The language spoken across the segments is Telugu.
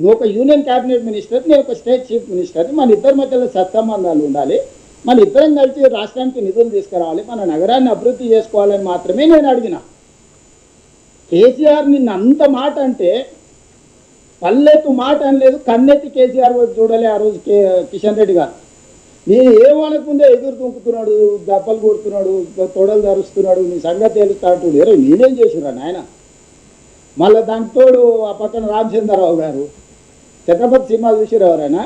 నువ్వు ఒక యూనియన్ క్యాబినెట్ మినిస్టర్, నేను ఒక స్టేట్ చీఫ్ మినిస్టర్. మన ఇద్దరి మధ్యలో సత్సంబంధాలు ఉండాలి, మన ఇద్దరం కలిసి రాష్ట్రానికి నిధులు తీసుకురావాలి, మన నగరాన్ని అభివృద్ధి చేసుకోవాలని మాత్రమే నేను అడిగిన. కేసీఆర్ నిన్న అంత మాట అంటే పల్లెత్తు మాట అనలేదు, కన్నెత్తి కేసీఆర్ చూడలే ఆ రోజు కిషన్ రెడ్డి గారు. నేను ఏమనుకుందే ఎదురు దుంకుతున్నాడు, దెబ్బలు కొడుతున్నాడు, తొడలు ధరుస్తున్నాడు, నీ సంగతి తెలుస్తా అంటుడు. ఎరో నేనేం చేసిరా నాయన. మళ్ళీ దానికి తోడు ఆ పక్కన రామచంద్రరావు గారు, ఛత్రపతి సినిమా చూసిరు ఎవరైనా?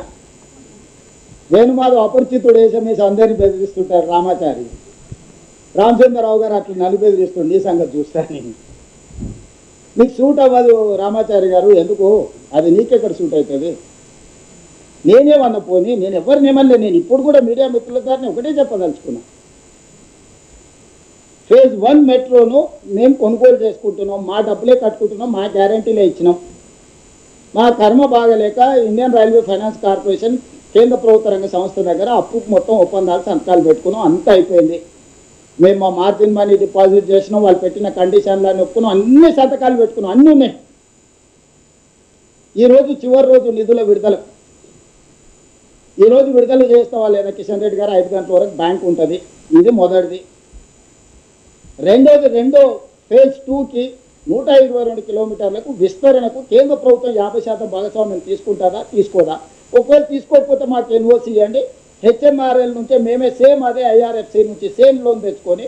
వేణుమాధవ్ అపరిచితుడు వేసమేసి అందరినీ బెదిరిస్తుంటారు రామాచారి. రామచంద్రరావు గారు అట్లా నన్ను బెదిరిస్తుండే, నీ సంగతి చూస్తాను. నీకు సూట్ అవ్వదు రామాచారి గారు, ఎందుకు? అది నీకెక్కడ సూట్ అవుతుంది? నేనేమన్నా పోనీ, నేను ఎవరినేమన్నా. నేను ఇప్పుడు కూడా మీడియా మిత్రుల ద్వారా ఒకటే చెప్పదలుచుకున్నా, ఫేజ్ 1 మెట్రోను మేము కొనుగోలు చేసుకుంటున్నాం, మా డబ్బులే కట్టుకుంటున్నాం, మా గ్యారంటీలే ఇచ్చినాం. మా కర్మ బాగలేక ఇండియన్ రైల్వే ఫైనాన్స్ కార్పొరేషన్ కేంద్ర ప్రభుత్వ రంగ సంస్థ దగ్గర అప్పు మొత్తం ఒప్పందాలు సంతకాలు పెట్టుకున్నాం, అంతా అయిపోయింది. మేము మా మార్జిన్ మనీ డిపాజిట్ చేసినాం, వాళ్ళు పెట్టిన కండిషన్లన్నీ ఒప్పుకున్నాం, అన్ని సంతకాలు పెట్టుకున్నాం, అన్నీ ఉన్నాయి. ఈరోజు చివరి రోజు నిధుల విడుదల. ఈరోజు విడుదల చేస్తావా లేదా కిషన్ రెడ్డి గారు? 5 గంటల వరకు బ్యాంక్ ఉంటుంది. ఇది మొదటిది. రెండో ఫేజ్ 2కి 122 కిలోమీటర్లకు విస్తరణకు కేంద్ర ప్రభుత్వం 50% భాగస్వామ్యం తీసుకుంటుందా, తీసుకోదా? ఒకవేళ తీసుకోకపోతే మాకు ఎన్ఓసి ఇవ్వండి, హెచ్ఎంఆర్ఎల్ నుంచే మేమే సేమ్ అదే ఐఆర్ఎఫ్సి నుంచి సేమ్ లోన్ తెచ్చుకొని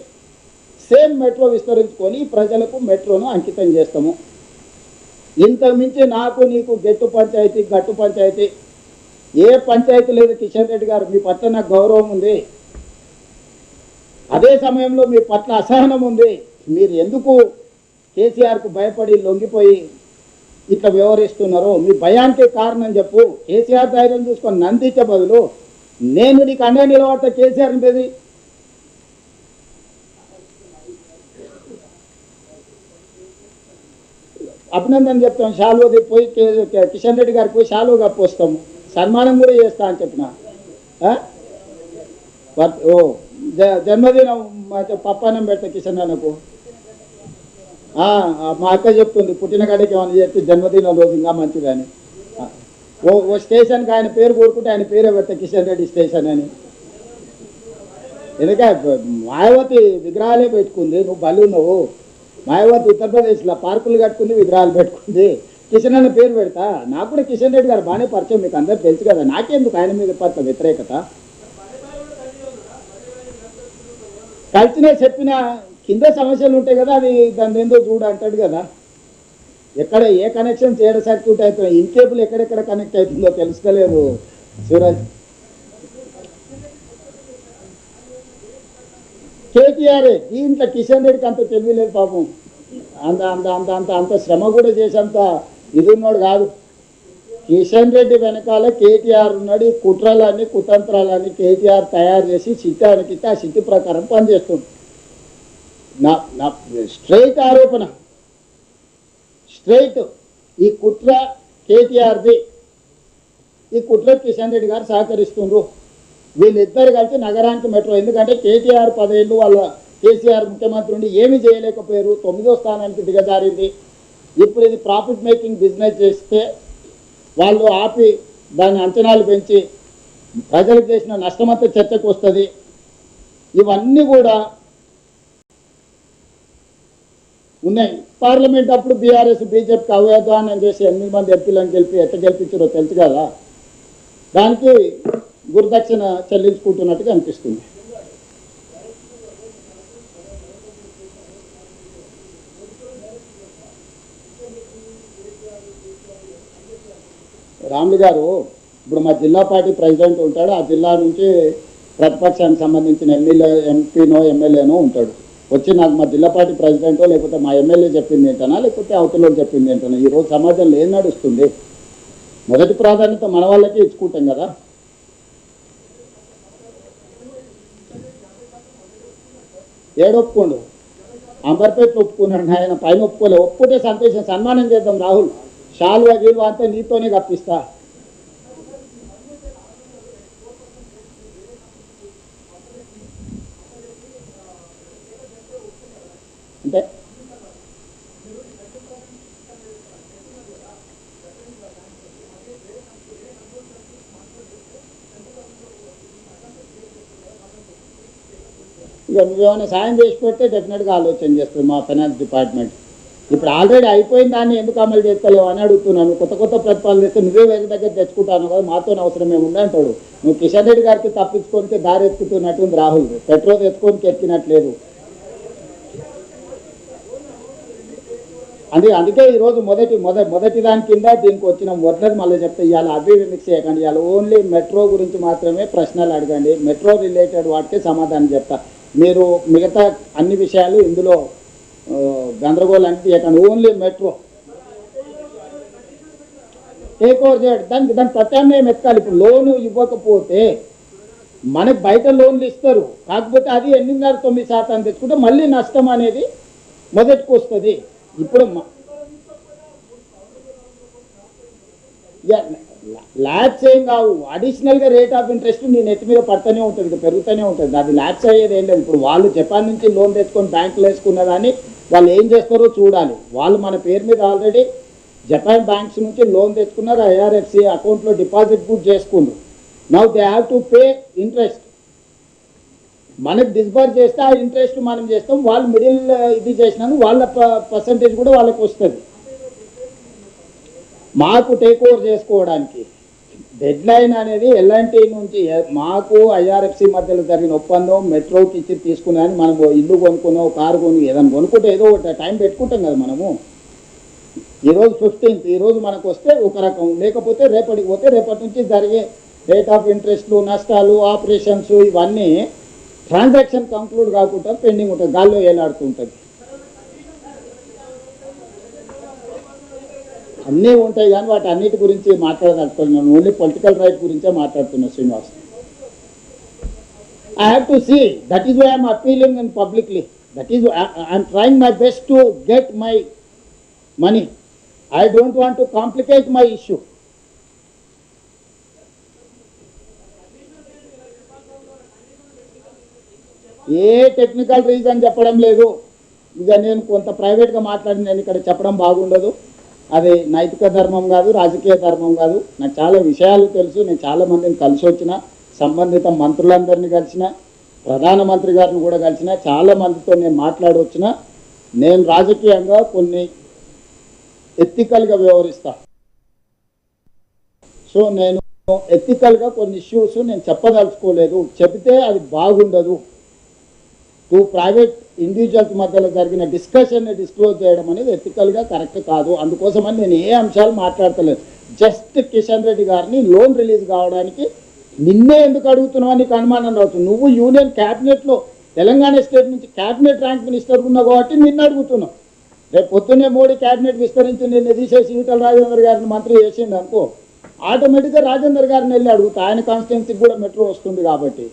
సేమ్ మెట్రో విస్తరించుకొని ప్రజలకు మెట్రోను అంకితం చేస్తాము. ఇంతకుమించి నాకు నీకు గట్టు పంచాయతీ ఏ పంచాయతీ లేదు కిషన్ రెడ్డి గారు. మీ పట్ల నాకు గౌరవం ఉంది, అదే సమయంలో మీ పట్ల అసహనం ఉంది. మీరు ఎందుకు కేసీఆర్కు భయపడి లొంగిపోయి ఇట్లా వ్యవహరిస్తున్నారో మీ భయానికి కారణం చెప్పు. కేసీఆర్ ధైర్యం చూసుకొని నందించే బదులు నేను నీకు అండే నిలబడతా కేసీఆర్ని బెదిరి. అభినందన చెప్తాం, షాలువది పోయి కిషన్ రెడ్డి గారికి పోయి షాలువ కప్పొస్తాము, సన్మానం కూడా చేస్తా అని చెప్పిన. జన్మదినం పప్పానం పెడతా కిషన్ అన్నకు. మా అక్క చెప్తుంది, పుట్టిన కాడికి ఏమైనా చెప్తే జన్మదినం రోజు ఇంకా మంచిదని. ఓ స్టేషన్కి ఆయన పేరు కోరుకుంటే ఆయన పేరే పెడతా కిషన్ రెడ్డి స్టేషన్ అని. ఎందుకంటే మాయావతి విగ్రహాలే పెట్టుకుంది, నువ్వు బలి ఉన్నావు. మాయావతి ఉత్తరప్రదేశ్లో పార్కులు కట్టుకుంది, విగ్రహాలు పెట్టుకుంది. కిషన్ అన్న పేరు పెడతా. నాకు కూడా కిషన్ రెడ్డి గారు బాగానే పరిచయం, మీకు అందరు తెలుసు కదా. నాకెందుకు ఆయన మీద పట్ల వ్యతిరేకత? కలిసినే చెప్పిన కింద సమస్యలు ఉంటాయి కదా, అది దాన్ని ఏందో చూడు అంటాడు కదా. ఎక్కడ ఏ కనెక్షన్ చేయడం సర్క్యూట్ అవుతుంది, ఇన్కేబుల్ ఎక్కడెక్కడ కనెక్ట్ అవుతుందో తెలుసుకోలేదు శివరాజ్. కేటీఆర్ దీంట్లో కిషన్ రెడ్డికి అంత తెలియలేదు పాపం. అంత అంత అంత అంత అంత శ్రమ కూడా చేసేంత ఇది ఉన్నాడు కాదు. కిషన్ రెడ్డి వెనకాల కేటీఆర్ ఉన్నాడు. ఈ కుట్రలన్నీ కుతంత్రాలన్నీ కేటీఆర్ తయారు చేసి చిట్టానికి ఆ చిట్టు ప్రకారం పనిచేస్తుంది. నా స్ట్రైట్ ఆరోపణ, స్ట్రైట్ ఈ కుట్ర కేటీఆర్ది. ఈ కుట్ర కిషన్ రెడ్డి గారు సహకరిస్తుండ్రు. వీళ్ళిద్దరు కలిసి నగరానికి మెట్రో, ఎందుకంటే కేటీఆర్ 10 ఏళ్ళు వాళ్ళ కేసీఆర్ ముఖ్యమంత్రి ఉండి ఏమీ చేయలేకపోయారు, 9వ స్థానానికి దిగజారింది. ఇప్పుడు ఇది ప్రాఫిట్ మేకింగ్ బిజినెస్ చేస్తే వాళ్ళు ఆపి దాని అంచనాలు పెంచి ప్రజలకు చేసిన నష్టమంతా చర్చకు వస్తుంది. ఇవన్నీ కూడా ఉన్నాయి. పార్లమెంట్ అప్పుడు బీఆర్ఎస్ బీజేపీకి అవ్యాధానం చేసి 8 మంది ఎంపీలను గెలిపి ఎట్లా గెలిపించారో తెలుసు కదా. దానికి గురుదక్షిణ చెల్లించుకుంటున్నట్టుగా అనిపిస్తుంది. రాములు గారు ఇప్పుడు మా జిల్లా పార్టీ ప్రెసిడెంట్ ఉంటాడు, ఆ జిల్లా నుంచి ప్రతిపక్షానికి సంబంధించిన ఎంపీనో ఎమ్మెల్యేనో ఉంటాడు. వచ్చి నాకు మా జిల్లా పార్టీ ప్రెసిడెంటో లేకపోతే మా ఎమ్మెల్యే చెప్పింది ఏంటనా లేకపోతే అవతల చెప్పింది ఏంటనా. ఈరోజు సమాజంలో ఏం నడుస్తుంది? మొదటి ప్రాధాన్యత మన వాళ్ళకే ఇచ్చుకుంటాం కదా. ఏడొప్పుకోండు, అంబర్పేటలో ఒప్పుకున్నాడు ఆయన, పైన ఒప్పుకోలే. ఒప్పుకుంటే సంతోషం, సన్మానం చేద్దాం. రాహుల్ షాల్వా గీల్వా అంతా నీతోనే కప్పిస్తా. అంటే ఇక నువ్వేమైనా సాయం చేసి పెడితే డెఫినెట్గా ఆలోచన చేస్తుంది మా ఫైనాన్స్ డిపార్ట్మెంట్. ఇప్పుడు ఆల్రెడీ అయిపోయిన దాన్ని ఎందుకు అమలు చేస్తలేవు అని అడుగుతున్నాను. కొత్త కొత్త ప్రతిపాదనలు తెస్తే నువ్వే వేరే దగ్గర తెచ్చుకుంటాను కదా, మాతో అవసరం ఏముంది అంటాడు. నువ్వు కిషన్ రెడ్డి గారికి తప్పించుకొని దారి ఎత్తుకుతున్నట్టుంది రాహుల్, పెట్రోల్ ఎత్తుకొని ఎక్కినట్లేదు. అందుకే ఈరోజు మొదటి దాని కింద దీనికి వచ్చిన మొదటి మళ్ళీ చెప్తే ఇవాళ అవి మిక్స్ చేయకండి. ఇవాళ ఓన్లీ మెట్రో గురించి మాత్రమే ప్రశ్నలు అడగండి, మెట్రో రిలేటెడ్ వాటికి సమాధానం చెప్తా. మీరు మిగతా అన్ని విషయాలు ఇందులో గందరగోళానికి చేయకండి. ఓన్లీ మెట్రో టేక్ ఓవర్ చేయడం, దాని ప్రత్యామ్నాయం ఎత్తాలి. ఇప్పుడు లోను ఇవ్వకపోతే మనకు బయట లోన్లు ఇస్తారు, కాకపోతే అది 8.9% తెచ్చుకుంటే మళ్ళీ నష్టం అనేది మొదటికి వస్తుంది. ఇప్పుడు ల్యాబ్స్ ఏం కావు, అడిషనల్గా రేట్ ఆఫ్ ఇంట్రెస్ట్ నీ నెత్తి మీద పడుతూనే ఉంటుంది, పెరుగుతూనే ఉంటుంది. అది ల్యాబ్స్ అయ్యేది ఏం లేదు. ఇప్పుడు వాళ్ళు జపాన్ నుంచి లోన్ తెచ్చుకొని బ్యాంకులో వేసుకున్న దాన్ని వాళ్ళు ఏం చేస్తారో చూడాలి. వాళ్ళు మన పేరు మీద ఆల్రెడీ జపాన్ బ్యాంక్స్ నుంచి లోన్ తెచ్చుకున్నారు, ఐఆర్ఎఫ్సి అకౌంట్లో డిపాజిట్ కూడా చేసుకున్నారు. Now they have to pay interest. మనకు డిస్బర్స్ చేస్తే ఆ ఇంట్రెస్ట్ మనం చేస్తాం, వాళ్ళు మిడిల్ ఇది చేసినందుకు వాళ్ళ పర్సంటేజ్ కూడా వాళ్ళకి వస్తుంది. మాకు టేక్ ఓవర్ చేసుకోవడానికి డెడ్ లైన్ అనేది ఎల్ఎన్టీ నుంచి మాకు ఐఆర్ఎఫ్సి మధ్యలో జరిగిన ఒప్పందం మెట్రోకి ఇచ్చి తీసుకున్నాను. మనం ఇల్లు కొనుక్కున్నాం, కారు కొను, ఏదైనా కొనుక్కుంటే ఏదో ఒక టైం పెట్టుకుంటాం కదా మనము. ఈరోజు 15th, ఈరోజు మనకు వస్తే ఒక రకం, లేకపోతే రేపటికి పోతే రేపటి నుంచి జరిగే రేట్ ఆఫ్ ఇంట్రెస్ట్లు, నష్టాలు, ఆపరేషన్స్ ఇవన్నీ ట్రాన్సాక్షన్ కంక్లూడ్ కాకుండా పెండింగ్ ఉంటుంది, గాల్లో ఏలాడుతుంటుంది. అన్నీ ఉంటాయి కానీ వాటి అన్నిటి గురించి మాట్లాడదలుచుకున్నాను. ఓన్లీ పొలిటికల్ రైట్ గురించే మాట్లాడుతున్నా Srinivas. I have to see, that is why I am appealing in publicly. That is why I am trying my best to get my money. I don't want to complicate my issue. A technical reason చెప్పడం లేదు. ఇక నేను కొంత ప్రైవేట్గా మాట్లాడి నేను ఇక్కడ చెప్పడం బాగుండదు. అది నైతిక ధర్మం కాదు, రాజకీయ ధర్మం కాదు. నాకు చాలా విషయాలు తెలుసు. నేను చాలా మందిని కలిసి వచ్చిన, సంబంధిత మంత్రులందరినీ కలిసిన, ప్రధానమంత్రి గారిని కూడా కలిసిన, చాలా మందితో నేను మాట్లాడవచ్చిన. నేను రాజకీయంగా కొన్ని ఎథికల్గా వ్యవహరిస్తా. సో నేను ఎథికల్గా కొన్ని ఇష్యూస్ నేను చెప్పదలుచుకోలేదు. చెబితే అది బాగుండదు. టూ ప్రైవేట్ ఇండివిజువల్స్ మధ్యలో జరిగిన డిస్కషన్ని డిస్క్లోజ్ చేయడం అనేది ఎథికల్గా కరెక్ట్ కాదు. అందుకోసమని నేను ఏ అంశాలు మాట్లాడతలేదు. జస్ట్ కిషన్ రెడ్డి గారిని లోన్ రిలీజ్ కావడానికి నిన్నే ఎందుకు అడుగుతున్నావు నీకు అనుమానం రావచ్చు. నువ్వు యూనియన్ క్యాబినెట్లో తెలంగాణ స్టేట్ నుంచి క్యాబినెట్ ర్యాంక్ మినిస్టర్ ఉన్నావు కాబట్టి నిన్ను అడుగుతున్నావు. రేపు పొద్దున్నే మోడీ క్యాబినెట్ విస్తరించి నిన్ను తీసేసి ఈటల రాజేందర్ గారిని మంత్రి చేసిండు అనుకో, ఆటోమేటిక్గా రాజేందర్ గారిని వెళ్ళి అడుగుతా. ఆయన కాన్స్టిట్యున్సీకి కూడా మెట్రో వస్తుంది కాబట్టి.